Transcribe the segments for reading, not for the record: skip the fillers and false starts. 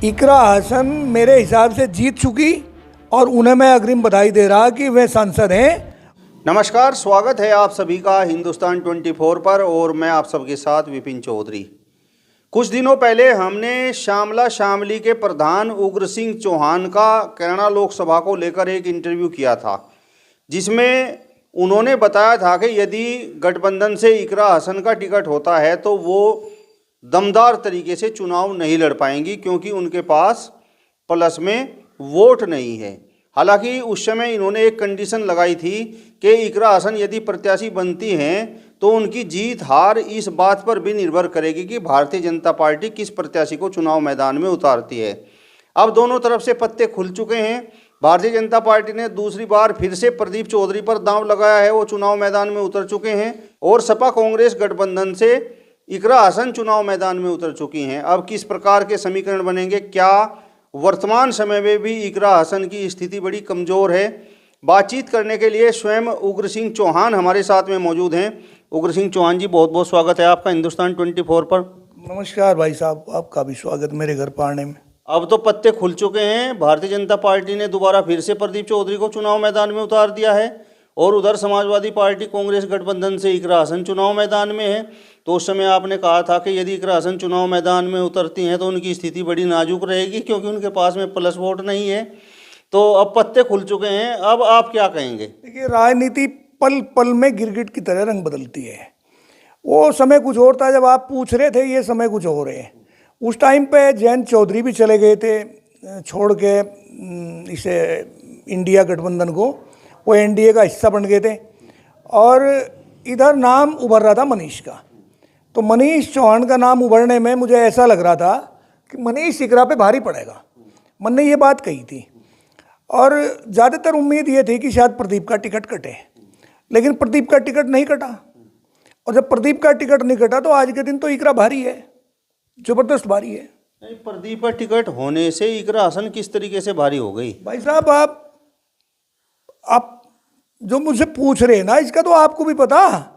इकरा हसन मेरे हिसाब से जीत चुकी और उन्हें मैं अग्रिम बधाई दे रहा कि वे सांसद हैं। नमस्कार, स्वागत है आप सभी का हिंदुस्तान 24 पर और मैं आप सबके साथ विपिन चौधरी। कुछ दिनों पहले हमने श्यामला शामली के प्रधान उग्र सिंह चौहान का कैराना लोकसभा को लेकर एक इंटरव्यू किया था, जिसमें उन्होंने बताया था कि यदि गठबंधन से इकरा हसन का टिकट होता है तो वो दमदार तरीके से चुनाव नहीं लड़ पाएंगी, क्योंकि उनके पास प्लस में वोट नहीं है। हालांकि उस समय इन्होंने एक कंडीशन लगाई थी कि इकरा हसन यदि प्रत्याशी बनती हैं तो उनकी जीत हार इस बात पर भी निर्भर करेगी कि भारतीय जनता पार्टी किस प्रत्याशी को चुनाव मैदान में उतारती है। अब दोनों तरफ से पत्ते खुल चुके हैं। भारतीय जनता पार्टी ने दूसरी बार फिर से प्रदीप चौधरी पर दांव लगाया है, वो चुनाव मैदान में उतर चुके हैं। और सपा कांग्रेस गठबंधन से इकरा हसन चुनाव मैदान में उतर चुकी हैं। अब किस प्रकार के समीकरण बनेंगे, क्या वर्तमान समय में भी इकरा हसन की स्थिति बड़ी कमज़ोर है? बातचीत करने के लिए स्वयं उग्र सिंह चौहान हमारे साथ में मौजूद हैं। उग्र सिंह चौहान जी, बहुत बहुत स्वागत है आपका हिंदुस्तान 24 पर। नमस्कार भाई साहब, आपका भी स्वागत मेरे घर पाने में। अब तो पत्ते खुल चुके हैं। भारतीय जनता पार्टी ने दोबारा फिर से प्रदीप चौधरी को चुनाव मैदान में उतार दिया है और उधर समाजवादी पार्टी कांग्रेस गठबंधन से इकरा हसन चुनाव मैदान में है। तो उस समय आपने कहा था कि यदि इकरा हसन चुनाव मैदान में उतरती हैं तो उनकी स्थिति बड़ी नाजुक रहेगी, क्योंकि उनके पास में प्लस वोट नहीं है। तो अब पत्ते खुल चुके हैं, अब आप क्या कहेंगे? देखिए, राजनीति पल पल में गिरगिट की तरह रंग बदलती है। वो समय कुछ और था जब आप पूछ रहे थे, ये समय कुछ और है। उस टाइम पे जयंत चौधरी भी चले गए थे छोड़ के इसे इंडिया गठबंधन को, वो एनडीए का हिस्सा बन गए थे। और इधर नाम उभर रहा था मनीष का। तो मनीष चौहान का नाम उभरने में मुझे ऐसा लग रहा था कि मनीष इकरा पे भारी पड़ेगा। मन ने ये बात कही थी और ज़्यादातर उम्मीद ये थी कि शायद प्रदीप का टिकट कटे, लेकिन प्रदीप का टिकट नहीं कटा। और जब प्रदीप का टिकट नहीं कटा तो आज के दिन तो इकरा भारी है, ज़बरदस्त भारी है। नहीं, प्रदीप का टिकट होने से इकरा हसन किस तरीके से भारी हो गई? भाई साहब, आप जो मुझसे पूछ रहे हैं ना, इसका तो आपको भी पता।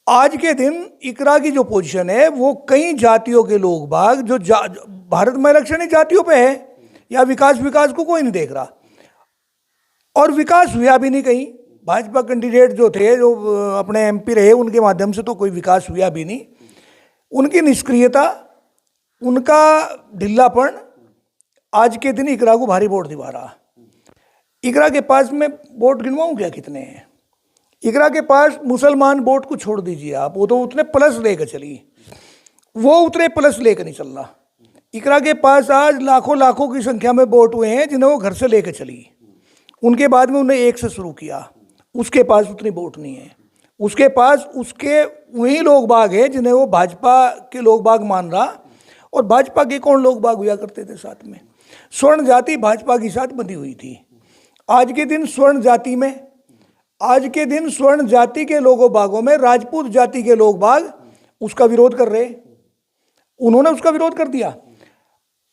आज के दिन इकरा की जो पोजीशन है वो कई जातियों के लोग बाग जो भारत में इलेक्शन ही जातियों पे है, या विकास को कोई नहीं देख रहा। और विकास हुआ भी नहीं कहीं। भाजपा कैंडिडेट जो थे, जो अपने एमपी रहे, उनके माध्यम से तो कोई विकास हुआ भी नहीं। उनकी निष्क्रियता, उनका ढिल्लापन आज के दिन इकरा को भारी वोट दिवा रहा। इकरा के पास में वोट गिनवाऊँ क्या कितने हैं? इकरा के पास मुसलमान वोट को छोड़ दीजिए आप, वो तो उतने प्लस लेकर चली, वो उतने प्लस लेकर नहीं चल रहा। इकरा के पास आज लाखों की संख्या में वोट हुए हैं जिन्हें वो घर से लेकर चली। उनके बाद में उन्हें एक से शुरू किया, उसके पास उतनी वोट नहीं है। उसके पास उसके वही लोग बाग हैं जिन्हें वो भाजपा के लोग बाग मान रहा। और भाजपा के कौन लोग बाग हुआ करते थे साथ में? स्वर्ण जाति भाजपा के साथ बंधी हुई थी। आज के दिन स्वर्ण जाति के लोगों बागों में राजपूत जाति के लोग बाग उसका विरोध कर रहे। उन्होंने उसका विरोध कर दिया।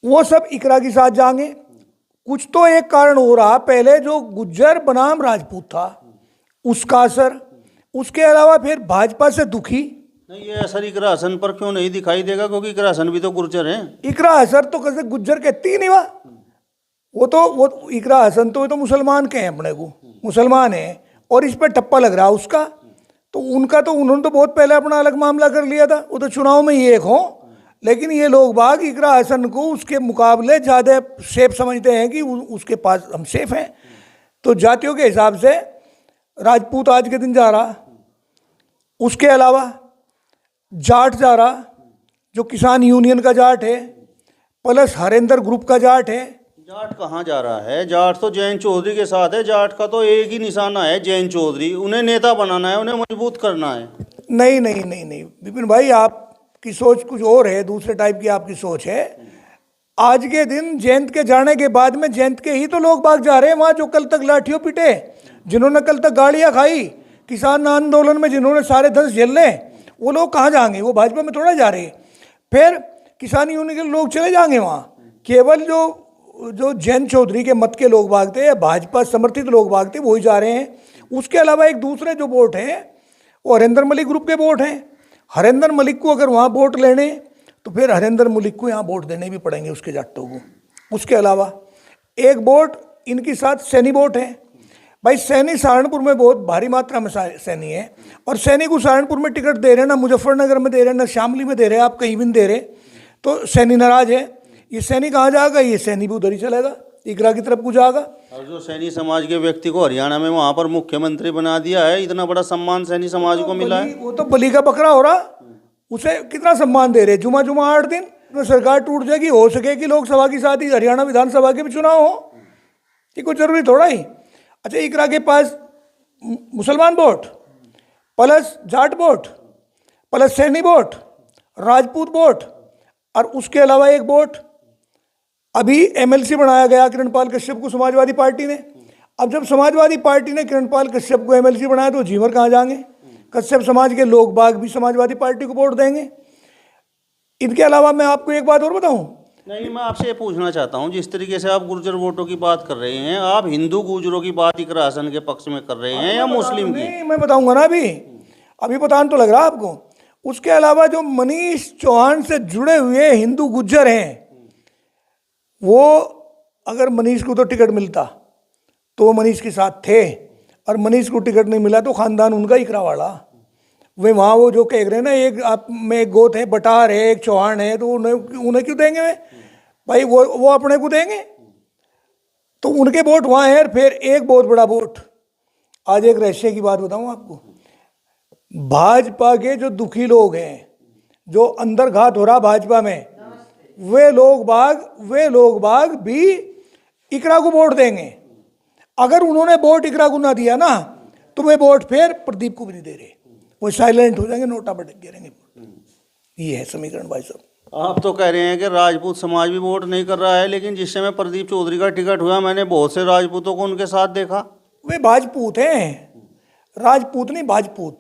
वो सब इकरा के साथ जाएंगे। कुछ तो एक कारण हो रहा, पहले जो गुज्जर बनाम राजपूत था उसका असर, उसके अलावा फिर भाजपा से दुखी। नहीं, ये असर इकरा हसन पर क्यों नहीं दिखाई देगा? क्योंकि इकरा हसन भी तो गुर्जर हैं। इकरा हसन तो कैसे गुज्जर कहती ही नहीं हुआ। वो इकरा हसन तो मुसलमान के हैं, अपने को मुसलमान है, और इस पर टप्पा लग रहा उसका। तो उन्होंने तो बहुत पहले अपना अलग मामला कर लिया था, वो तो चुनाव में ही एक हो। लेकिन ये लोग बाग इकरा हसन को उसके मुकाबले ज़्यादा सेफ समझते हैं कि उसके पास हम सेफ हैं। तो जातियों के हिसाब से राजपूत आज के दिन जा रहा, उसके अलावा जाट जा रहा, जो किसान यूनियन का जाट है, प्लस हरेंद्र ग्रुप का जाट है। जाट कहाँ जा रहा है? जाट तो जयंत चौधरी के साथ है। जाट का तो एक ही निशाना है, जयंत चौधरी। उन्हें नेता बनाना है, उन्हें मजबूत करना है। नहीं विपिन भाई, आपकी सोच कुछ और है, दूसरे टाइप की आपकी सोच है। आज के दिन जयंत के जाने के बाद में जयंत के ही तो लोग भाग जा रहे हैं वहाँ, जो कल तक लाठियों पिटे, जिन्होंने कल तक गाड़ियाँ खाई, किसान आंदोलन में जिन्होंने सारे दस झेले, वो लोग कहाँ जाएंगे? वो भाजपा में थोड़ा जा रहे हैं। फिर किसान यूनियन के लोग चले जाएंगे वहाँ। केवल जो जयंत चौधरी के मत के लोग भागते या भाजपा समर्थित लोग भागते, वही जा रहे हैं। उसके अलावा एक दूसरे जो वोट हैं वो हरेंद्र मलिक ग्रुप के वोट हैं। हरेंद्र मलिक को अगर वहाँ वोट लेने तो फिर हरेंद्र मलिक को यहाँ वोट देने भी पड़ेंगे उसके जाटों को। उसके अलावा एक वोट इनके साथ सैनी वोट है। भाई सैनी सहारनपुर में बहुत भारी मात्रा में सैनी है, और सैनी को सहारनपुर में टिकट दे रहे हैं ना, मुजफ्फरनगर में दे रहे हैं ना, शामली में दे रहे हैं, आप कहीं भी नहीं दे रहे, तो सैनी नाराज है। ये सैनी कहाँ जाएगा? ये सैनी भी उधर ही चलेगा, इकरा की तरफ को जाएगा। और जो सैनी समाज के व्यक्ति को हरियाणा में वहाँ पर मुख्यमंत्री बना दिया है, इतना बड़ा सम्मान सैनी समाज को मिला है। वो तो बलि का बकरा हो रहा, उसे कितना सम्मान दे रहे। जुमा जुमा 8 दिन में सरकार टूट जाएगी। हो सके कि लोकसभा के साथ ही हरियाणा विधानसभा के भी चुनाव हो, ये कोई जरूरी थोड़ा ही। अच्छा, इकरा के पास मुसलमान vote plus Jat vote plus Saini vote Rajput vote, और उसके अलावा एक वोट अभी एमएलसी बनाया गया किरणपाल कश्यप को समाजवादी पार्टी ने। अब जब समाजवादी पार्टी ने किरणपाल कश्यप को एमएलसी बनाया तो जीवर कहाँ जाएंगे? कश्यप समाज के लोग बाग भी समाजवादी पार्टी को वोट देंगे। इनके अलावा मैं आपको एक बात और बताऊं। नहीं, मैं आपसे ये पूछना चाहता हूँ, जिस तरीके से आप गुर्जर वोटों की बात कर रहे हैं, आप हिंदू गुर्जरों की बात इकरा हसन के पक्ष में कर रहे हैं या मुस्लिम की? नहीं, मैं बताऊंगा ना, अभी पता तो लग रहा आपको। उसके अलावा जो मनीष चौहान से जुड़े हुए हिंदू गुज्जर हैं, वो अगर मनीष को तो टिकट मिलता तो वो मनीष के साथ थे, और मनीष को टिकट नहीं मिला तो खानदान उनका इकरा वाला। वे वहाँ वो जो कह रहे हैं ना, एक आप में एक गोत है, बटार है, एक चौहान है, तो उन्हें क्यों देंगे वे? भाई वो अपने को देंगे, तो उनके वोट वहाँ है। फिर एक बहुत बड़ा वोट, आज एक रहस्य की बात बताऊँ आपको। भाजपा के जो दुखी लोग हैं, जो अंदर घात हो रहा भाजपा में, वे लोग बाग भी इकरा को वोट देंगे। अगर उन्होंने वोट इकरा को ना दिया ना, तो वे वोट फिर प्रदीप को भी नहीं दे रहे, वो साइलेंट हो जाएंगे, नोटा पर गिरेंगे। ये है समीकरण भाई साहब। आप तो कह रहे हैं कि राजपूत समाज भी वोट नहीं कर रहा है, लेकिन जिस समय प्रदीप चौधरी का टिकट हुआ, मैंने बहुत से राजपूतों को उनके साथ देखा। वे भाजपूत हैं, राजपूत नहीं भाजपूत।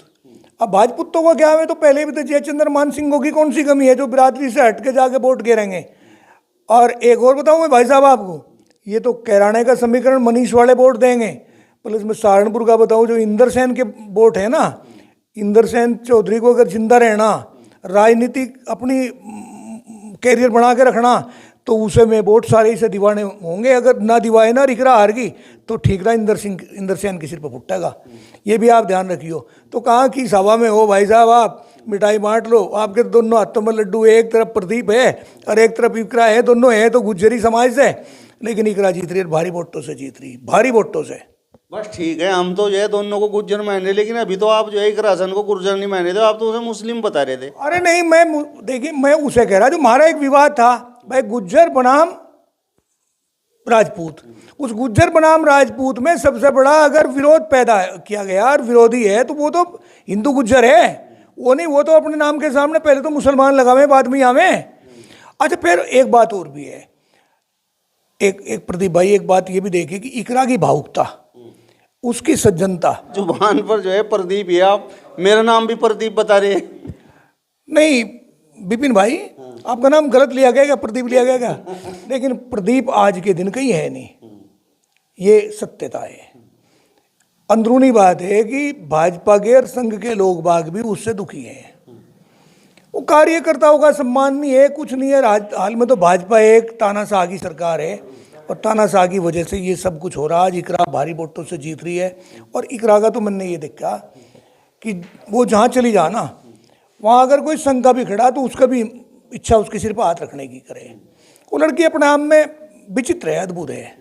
अब भाजपुतों का क्या है? तो पहले भी तो जयचंद्र मान सिंह की कौन सी कमी है जो बिरादरी से हट के जाके वोट गिरेंगे? और एक और बताऊँ मैं भाई साहब आपको, ये तो कैराने का समीकरण, मनीष वाले वोट देंगे। प्लस मैं सहारनपुर का बताऊँ, जो इंदर सेन के वोट है ना, इंदर सेन चौधरी को अगर जिंदा रहना, राजनीतिक अपनी कैरियर बना के रखना, तो उसे में वोट सारे ही से दीवाने होंगे। अगर ना दिवाए ना, रिकरा हार गई तो ठीक रहा, इंदर सेन के सिर पर फुटेगा। ये भी आप ध्यान रखियो। तो कहाँ की सभा में हो भाई साहब, आप मिठाई बांट लो, आपके दोनों हाथों में लड्डू, एक तरफ प्रदीप है और एक तरफ इकरा है, दोनों है तो गुज्जरी समाज से, लेकिन इकरा जीत रही है, भारी वोटों से जीत रही, भारी वोटों से। बस ठीक है, हम तो जो है दोनों को गुज्जर मान रहे, लेकिन अभी तो आप जो है इकरा हसन को गुर्जर नहीं मान रहे थे, आप तो उसे मुस्लिम बता रहे थे। अरे नहीं, मैं उसे कह रहा, जो हमारा एक विवाद था भाई, गुज्जर बनाम राजपूत। उस गुज्जर बनाम राजपूत में सबसे बड़ा अगर विरोध पैदा किया गया और विरोधी है, तो वो तो हिंदू गुज्जर है, वो नहीं। वो तो अपने नाम के सामने पहले तो मुसलमान लगावे, बाद में आवे। अच्छा, फिर एक बात और भी है, एक प्रदीप भाई, एक बात ये भी देखिए कि इकरा की भावुकता, उसकी सज्जनता। जुबान पर जो है प्रदीप, ये आप मेरा नाम भी प्रदीप बता रहे हैं। नहीं विपिन भाई, आपका नाम गलत लिया गया क्या? प्रदीप लिया गया क्या? लेकिन प्रदीप आज के दिन कहीं है नहीं, ये सत्यता है। अंदरूनी बात है कि भाजपा के और संघ के लोग बाग भी उससे दुखी हैं। वो कार्यकर्ताओं का सम्मान नहीं है, कुछ नहीं है। हाल में तो भाजपा एक तानाशाह की सरकार है, और तानाशाह की वजह से ये सब कुछ हो रहा। आज इकरा भारी वोटों से जीत रही है, और इकरा का तो मैंने ये देखा कि वो जहाँ चली जा ना, वहाँ अगर कोई संघ का भी खड़ा तो उसका भी इच्छा उसके सिर पर हाथ रखने की करे। वो लड़की अपने आप में विचित्र है, अद्भुत है।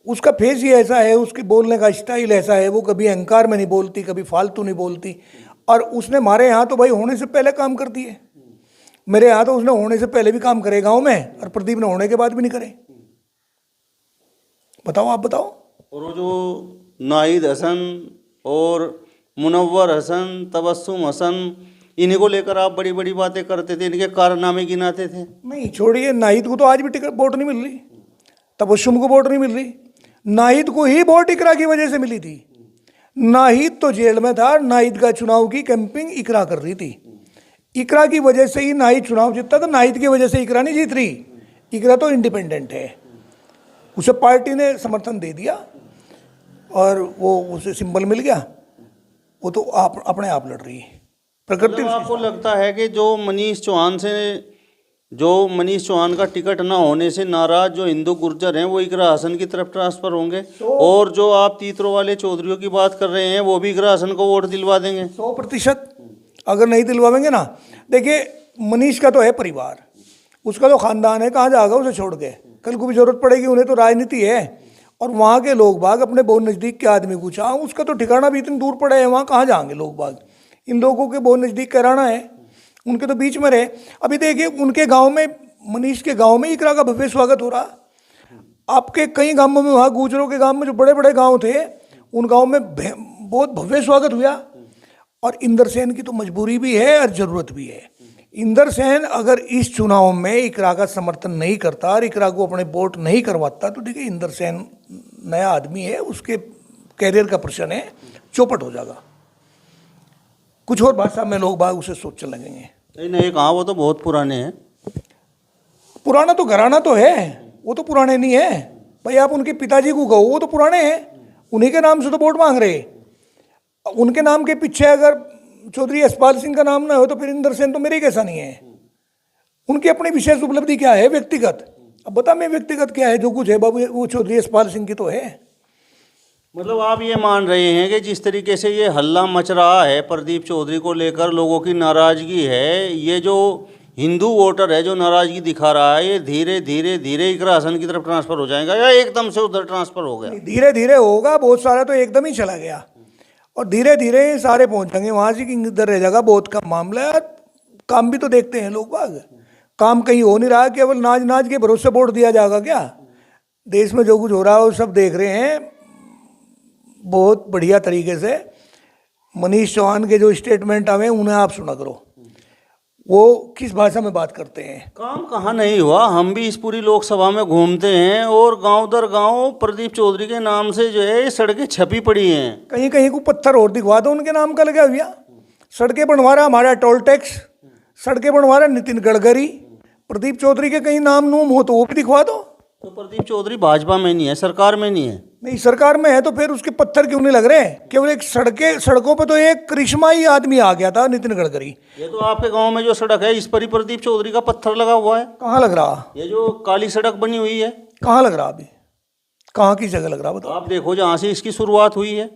उसका फेस ही ऐसा है, उसके बोलने का स्टाइल ऐसा है, वो कभी अहंकार में नहीं बोलती, कभी फालतू नहीं बोलती। और उसने हमारे यहाँ तो भाई होने से पहले काम करती है, मेरे यहाँ तो उसने होने से पहले भी काम करे गाँव में, और प्रदीप ने होने के बाद भी नहीं करे। बताओ, आप बताओ। और वो जो नाहिद हसन और मुनव्वर हसन, तबस्सुम हसन, इन्हीं को लेकर आप बड़ी बड़ी बातें करते थे, इनके कारनामे गिनाते थे। नहीं छोड़िए, नाहिद को तो आज भी टिकट वोट नहीं मिल रही, तबस्सुम को वोट नहीं मिल रही। नाहिद को ही वोट इकरा की वजह से मिली थी। नाहिद तो जेल में था, नाहिद का चुनाव की कैंपिंग इकरा कर रही थी। इकरा की वजह से ही नाहिद चुनाव जीतता, तो नाहिद की वजह से इकरा नहीं जीत रही। इकरा तो इंडिपेंडेंट है, उसे पार्टी ने समर्थन दे दिया और वो उसे सिंबल मिल गया, वो तो आप अपने आप लड़ रही है। प्रकृति आपको लगता है कि जो मनीष चौहान से जो मनीष चौहान का टिकट ना होने से नाराज जो हिंदू गुर्जर हैं वो इकरा हसन की तरफ ट्रांसफर होंगे, और जो आप तीतरों वाले चौधरियों की बात कर रहे हैं वो भी इकरा हसन को वोट दिलवा देंगे 100%। अगर नहीं दिलवाएंगे ना, देखिए मनीष का तो है परिवार, उसका तो खानदान है, कहाँ जाएगा उसे छोड़ के? कल को भी जरूरत पड़ेगी, उन्हें तो राजनीति है। और वहाँ के लोग बाग अपने बहुत नज़दीक के आदमी को चाह, उसका तो ठिकाना भी इतनी दूर पड़ा है, वहाँ कहाँ जाएंगे लोग बाग? इन लोगों के बहुत नज़दीक कराना है, उनके तो बीच में रहे। अभी देखिए उनके गांव में, मनीष के गांव में इकरा का भव्य स्वागत हो रहा। आपके कई गांवों में, वहाँ गुजरों के गांव में जो बड़े बड़े गांव थे, उन गांव में बहुत भव्य स्वागत हुआ। और इंदर सेन की तो मजबूरी भी है और ज़रूरत भी है। इंदर सेन अगर इस चुनाव में इकरा का समर्थन नहीं करता और इकरा को अपने वोट नहीं करवाता, तो देखिए इंदर सेन नया आदमी है, उसके कैरियर का प्रश्न है, चौपट हो जाएगा। कुछ और भाषा में लोग बाग उसे सोचने लगेंगे। नहीं कहाँ, वो तो बहुत पुराने हैं। पुराना तो घराना तो है, वो तो पुराने नहीं है भाई। आप उनके पिताजी को कहो, वो तो पुराने हैं, उन्हीं के नाम से तो वोट मांग रहे। उनके नाम के पीछे अगर चौधरी यशपाल सिंह का नाम ना हो तो फिर इंदर सेन तो मेरे कैसा नहीं है। उनकी अपनी विशेष उपलब्धि क्या है व्यक्तिगत? अब बता मैं व्यक्तिगत क्या है, जो कुछ है बाबू वो चौधरी यशपाल सिंह की तो है। मतलब आप ये मान रहे हैं कि जिस तरीके से ये हल्ला मच रहा है प्रदीप चौधरी को लेकर, लोगों की नाराजगी है, ये जो हिंदू वोटर है जो नाराजगी दिखा रहा है, ये धीरे धीरे धीरे इकरा हसन की तरफ ट्रांसफर हो जाएगा या एकदम से उधर ट्रांसफर हो गया? धीरे धीरे होगा, बहुत सारा तो एकदम ही चला गया और धीरे धीरे सारे पहुंच जाएंगे वहां से, कि इधर रह जाएगा। बहुत कम मामला है। काम भी तो देखते हैं लोग बाग, काम कहीं हो नहीं रहा, केवल नाच नाच के भरोसे वोट दिया जाएगा क्या? देश में जो कुछ हो रहा है वो सब देख रहे हैं बहुत बढ़िया तरीके से। मनीष चौहान के जो स्टेटमेंट आए उन्हें आप सुना करो, वो किस भाषा में बात करते हैं। काम कहाँ नहीं हुआ, हम भी इस पूरी लोकसभा में घूमते हैं और गांव दर गांव प्रदीप चौधरी के नाम से जो है सड़कें छपी पड़ी हैं। कहीं कहीं को पत्थर और दिखवा दो उनके नाम का लगा हुआ। सड़कें बनवा रहा हमारा टोल टैक्स, सड़कें बनवा रहा नितिन गडकरी। प्रदीप चौधरी के कहीं नाम नूम हो तो वो भी दिखवा दो। तो प्रदीप चौधरी भाजपा में नहीं है, सरकार में नहीं है। नहीं, सरकार में है तो फिर उसके पत्थर क्यों नहीं लग रहे? केवल एक सड़कों पे तो एक करिश्मा ही आदमी आ गया था, नितिन गडकरी। ये तो आपके गांव में जो सड़क है इस पर ही प्रदीप चौधरी का पत्थर लगा हुआ है। कहाँ लग रहा? ये जो काली सड़क बनी हुई है, कहाँ लग रहा? अभी कहाँ की जगह लग रहा बताओ? आप देखो जहाँ से इसकी शुरुआत हुई है।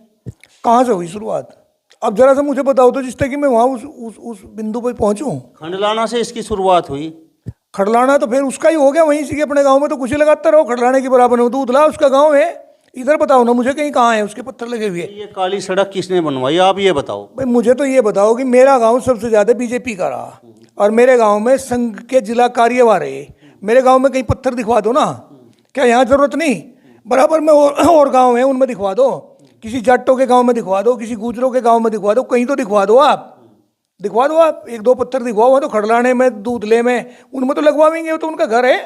कहाँ से हुई शुरुआत? अब जरा सा मुझे बताओ तो, जिससे कि मैं वहाँ उस बिंदु पर पहुँचूँ। खंडलाना से इसकी शुरुआत हुई। खड़लाना तो फिर उसका ही हो गया वहीं से, कि अपने गांव में तो कुछ ही लगाते रहो, खड़लाने के बराबर हो तो उधला उसका गांव है। इधर बताओ ना मुझे कहीं कहाँ है उसके पत्थर लगे हुए। ये काली सड़क किसने बनवाई आप ये बताओ भाई मुझे तो ये बताओ कि मेरा गांव सबसे ज़्यादा बीजेपी का रहा और मेरे गांव में संघ के जिला कार्यवाह रहे। मेरे गांव में कहीं पत्थर दिखवा दो ना, क्या यहाँ ज़रूरत नहीं? बराबर में और गाँव हैं उनमें दिखवा दो, किसी जाटों के गाँव में दिखवा दो, किसी गुजरों के गाँव में दिखवा दो, कहीं तो दिखवा दो आप। दिखवा दो आप, एक दो पत्थर दिखवाओ। वहाँ तो खड़लाने में, दूधले में, उनमें तो लगवाएंगे, वो तो उनका घर है,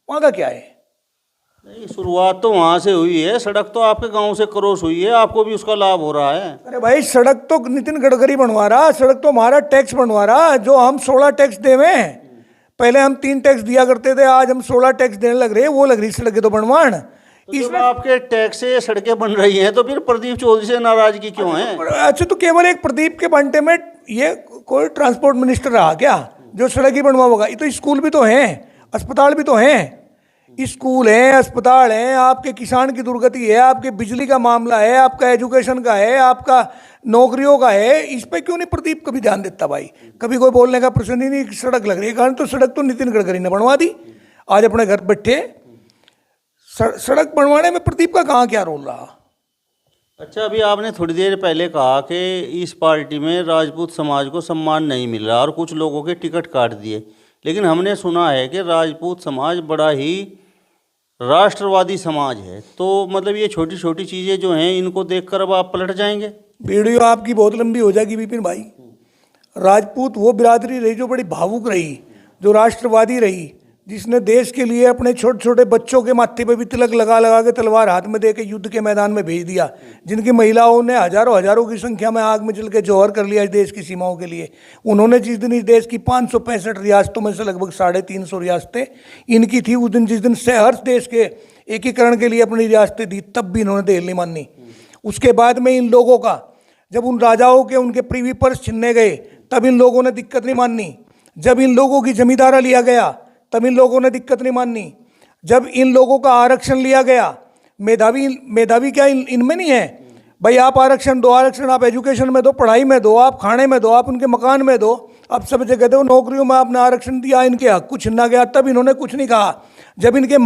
वहाँ का क्या है? नहीं, शुरुआत तो वहाँ से हुई है, सड़क तो आपके गांव से क्रॉस हुई है, आपको भी उसका लाभ हो रहा है। अरे भाई सड़क तो नितिन गडकरी बनवा रहा, सड़क तो हमारा टैक्स बनवा रहा, जो हम 16 टैक्स देवे। पहले हम 3 टैक्स दिया करते थे, आज हम 16 टैक्स देने लग रहे, वो लग रही सड़कें तो बनवान। तो जब आपके टैक्स से सड़कें बन रही हैं तो फिर प्रदीप चौधरी से नाराजगी क्यों है? अच्छा तो केवल एक प्रदीप के बंटे में ये कोई ट्रांसपोर्ट मिनिस्टर रहा क्या जो सड़क ही बनवाओगा? ये तो स्कूल भी तो हैं, अस्पताल भी तो हैं। स्कूल हैं, अस्पताल हैं, आपके किसान की दुर्गति है, आपके बिजली का मामला है, आपका एजुकेशन का है, आपका नौकरियों का है। इस पर क्यों नहीं प्रदीप कभी ध्यान देता भाई? कभी कोई बोलने का प्रश्न ही नहीं। सड़क लग रही है कारण तो सड़क तो नितिन गडकरी ने बनवा दी, आज अपने घर बैठे। सड़क बनवाने में प्रदीप का कहाँ क्या रोल रहा? अच्छा, अभी आपने थोड़ी देर पहले कहा कि इस पार्टी में राजपूत समाज को सम्मान नहीं मिल रहा और कुछ लोगों के टिकट काट दिए, लेकिन हमने सुना है कि राजपूत समाज बड़ा ही राष्ट्रवादी समाज है। तो मतलब ये छोटी छोटी चीज़ें जो हैं इनको देखकर अब आप पलट जाएंगे? वीडियो आपकी बहुत लंबी हो जाएगी विपिन भाई। राजपूत वो बिरादरी रही जो बड़ी भावुक रही, जो राष्ट्रवादी रही, जिसने देश के लिए अपने छोटे छोटे बच्चों के माथे पे भी तिलक लगा लगा के तलवार हाथ में दे के युद्ध के मैदान में भेज दिया, जिनकी महिलाओं ने हजारों हजारों की संख्या में आग में जल के जौहर कर लिया इस देश की सीमाओं के लिए। उन्होंने जिस दिन इस देश की 565 रियासतों में से लगभग 350 रियासतें इनकी थी, उस दिन जिस दिन से हर देश के एकीकरण के लिए अपनी रियासतें दी, तब भी इन्होंने देर नहीं मानी। उसके बाद में इन लोगों का जब उन राजाओं के उनके प्रीवी पर्स छीनने गए तब इन लोगों ने दिक्कत नहीं मानी। जब इन लोगों की जमींदारा लिया गया तब इन लोगों ने दिक्कत नहीं माननी। जब इन लोगों का आरक्षण लिया गया, मेधावी क्या इनमें नहीं है? भाई आप आरक्षण दो, आरक्षण आप एजुकेशन में दो, पढ़ाई में दो, आप खाने में दो, आप उनके मकान में दो, अब सब जगह दो, नौकरियों में आपने आरक्षण दिया, इनके हक को छीना गया, तब इन्होंने कुछ नहीं कहा। जब इनके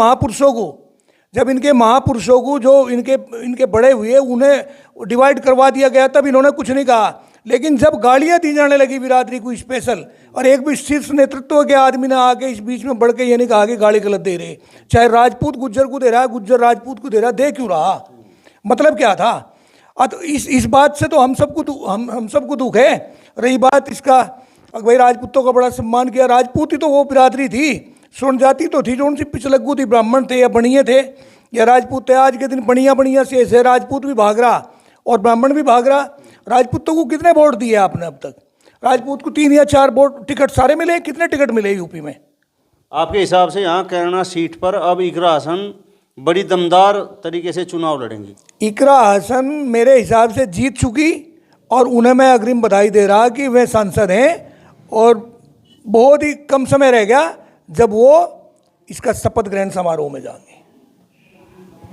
महापुरुषों को जो इनके बड़े हुए उन्हें डिवाइड करवा दिया गया, तब इन्होंने कुछ नहीं कहा। लेकिन जब गालियां दी जाने लगी बिरादरी को स्पेशल, और एक भी शीर्ष नेतृत्व के आदमी ने आके इस बीच में बढ़ के ये नहीं कहा कि गाली गलत दे रहे, चाहे राजपूत गुज्जर को दे रहा है, गुज्जर राजपूत को दे रहा है, दे क्यों रहा? मतलब क्या था? तो इस बात से तो हम सबको दुख है। रही बात इसका, भाई राजपूतों का बड़ा सम्मान किया, राजपूत ही तो वो बिरादरी थी, स्वर्ण जाति तो थी जो उनसे पिछलग्गू थी, ब्राह्मण थे या बणिये थे या राजपूत थे। आज के दिन बणिया से ऐसे राजपूत भी भाग रहा और ब्राह्मण भी भाग रहा। राजपूतों को कितने वोट दिए आपने अब तक? राजपूत को 3 या 4 वोट टिकट सारे मिले? कितने टिकट मिले यूपी में? आपके हिसाब से यहाँ कैराना सीट पर अब इकरा हसन बड़ी दमदार तरीके से चुनाव लड़ेंगी? इकरा हसन मेरे हिसाब से जीत चुकी, और उन्हें मैं अग्रिम बधाई दे रहा कि वे सांसद हैं, और बहुत ही कम समय रह गया जब वो इसका शपथ ग्रहण समारोह में जाएंगे।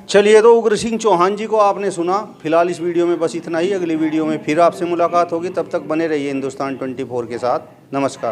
चलिए, तो उग्र सिंह चौहान जी को आपने सुना। फिलहाल इस वीडियो में बस इतना ही। अगली वीडियो में फिर आपसे मुलाकात होगी, तब तक बने रहिए हिंदुस्तान 24 के साथ। नमस्कार।